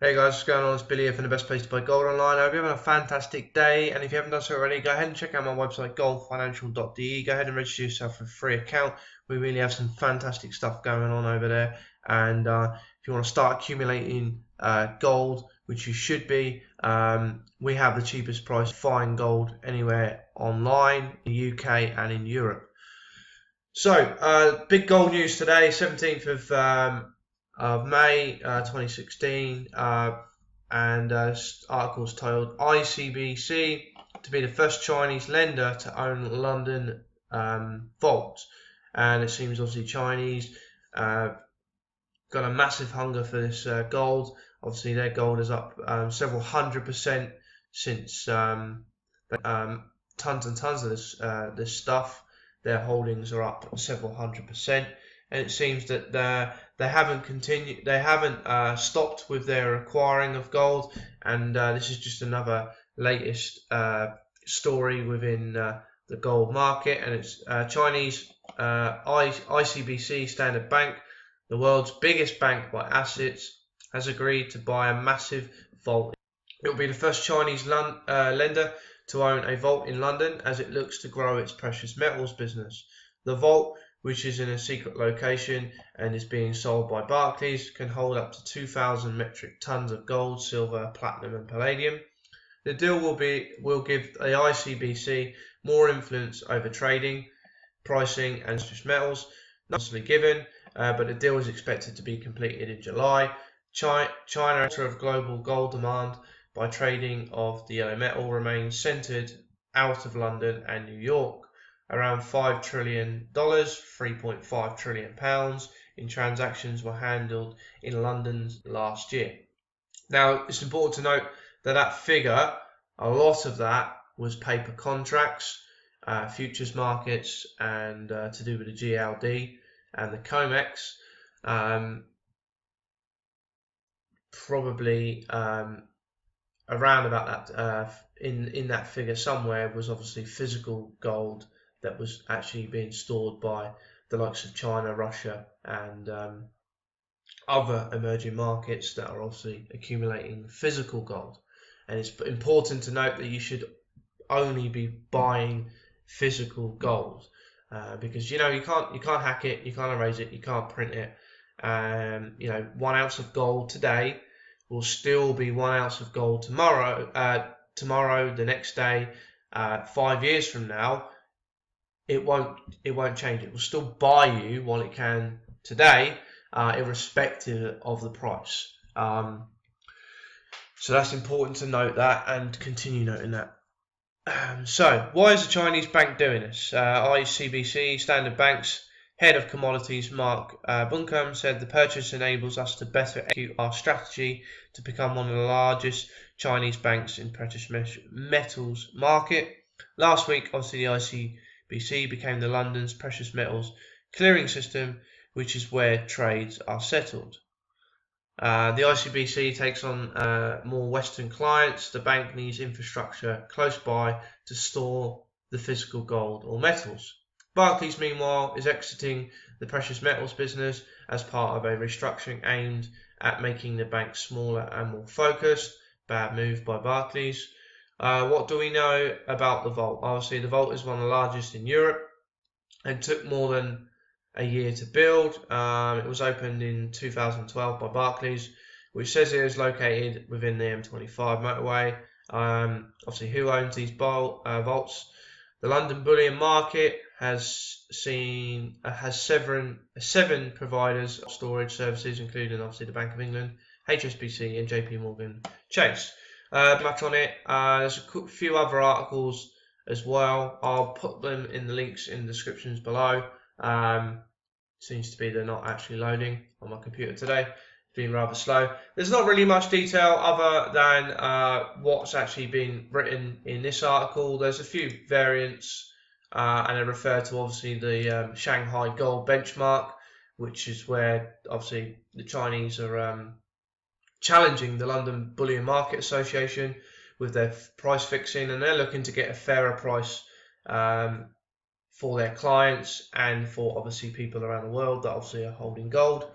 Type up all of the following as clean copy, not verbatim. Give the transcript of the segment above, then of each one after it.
Hey guys, what's going on? It's Billy here from the best place to buy gold online. I hope you're having a fantastic day, and if you haven't done so already, go ahead and check out my website goldfinancial.de. Go ahead and register yourself for a free account. We really have some fantastic stuff going on over there, and if you want to start accumulating gold, which you should be, we have the cheapest price to find gold anywhere online in the UK and in Europe. So, big gold news today, 17th of May 2016, and articles titled ICBC to be the first Chinese lender to own London vaults. And it seems obviously Chinese got a massive hunger for this gold. Obviously, their gold is up several 100% since tons and tons of this stuff. Their holdings are up several 100%, and it seems that they haven't stopped with their acquiring of gold, and this is just another latest story within the gold market. And it's Chinese ICBC Standard Bank, the world's biggest bank by assets, has agreed to buy a massive vault. It will be the first Chinese lender to own a vault in London as it looks to grow its precious metals business. The vault, which is in a secret location and is being sold by Barclays, can hold up to 2,000 metric tons of gold, silver, platinum and palladium. The deal will give the ICBC more influence over trading, pricing and precious metals. Not necessarily given, but the deal is expected to be completed in July. China of global gold demand by trading of the yellow metal remains centered out of London and New York. Around $5 trillion, £3.5 trillion in transactions were handled in London last year. Now, it's important to note that that figure, a lot of that was paper contracts, futures markets, and to do with the GLD and the COMEX. Probably around about that in that figure somewhere was obviously physical gold that was actually being stored by the likes of China, Russia, and other emerging markets that are obviously accumulating physical gold. And it's important to note that you should only be buying physical gold because you can't hack it, you can't erase it, you can't print it. 1 ounce of gold today will still be 1 ounce of gold tomorrow, the next day, 5 years from now. It won't change. It will still buy you while it can today, irrespective of the price. So that's important to note that and continue noting that. So why is the Chinese bank doing this? ICBC Standard Bank's head of commodities, Mark Buncombe, said the purchase enables us to better execute our strategy to become one of the largest Chinese banks in precious metals market. Last week, obviously, the ICBC became the London's precious metals clearing system, which is where trades are settled. The ICBC takes on more Western clients. The bank needs infrastructure close by to store the physical gold or metals. Barclays, meanwhile, is exiting the precious metals business as part of a restructuring aimed at making the bank smaller and more focused. Bad move by Barclays. What do we know about the vault? Obviously, the vault is one of the largest in Europe and took more than a year to build. It was opened in 2012 by Barclays, which says it is located within the M25 motorway. Obviously, who owns these vaults? The London bullion market has seen seven providers of storage services, including obviously the Bank of England, HSBC, and JP Morgan Chase. Much on it. There's a few other articles as well. I'll put them in the links in the descriptions below. Seems to be they're not actually loading on my computer today. It's been rather slow. There's not really much detail other than what's actually been written in this article. There's a few variants and they refer to obviously the Shanghai gold benchmark, which is where obviously the Chinese are challenging the London Bullion Market Association with their price fixing, and they're looking to get a fairer price for their clients and for obviously people around the world that obviously are holding gold,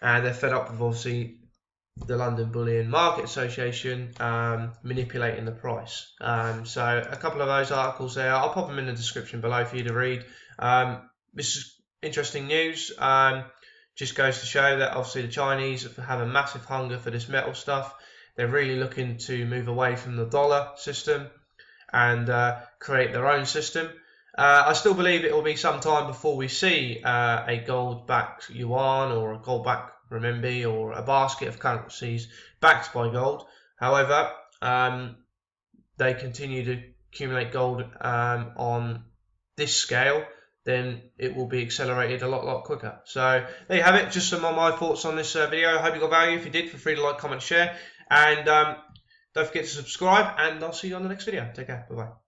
and they're fed up with obviously the London Bullion Market Association manipulating the price. So a couple of those articles there, I'll pop them in the description below for you to read. This is interesting news. Just goes to show that obviously the Chinese have a massive hunger for this metal stuff. They're really looking to move away from the dollar system and create their own system. I still believe it will be some time before we see a gold-backed yuan or a gold-backed renminbi or a basket of currencies backed by gold. However, they continue to accumulate gold on this scale, then it will be accelerated a lot quicker. So there you have it, just some of my thoughts on this video. I hope you got value. If you did, feel free to like, comment, share, and don't forget to subscribe, and I'll see you on the next video. Take care. Bye bye.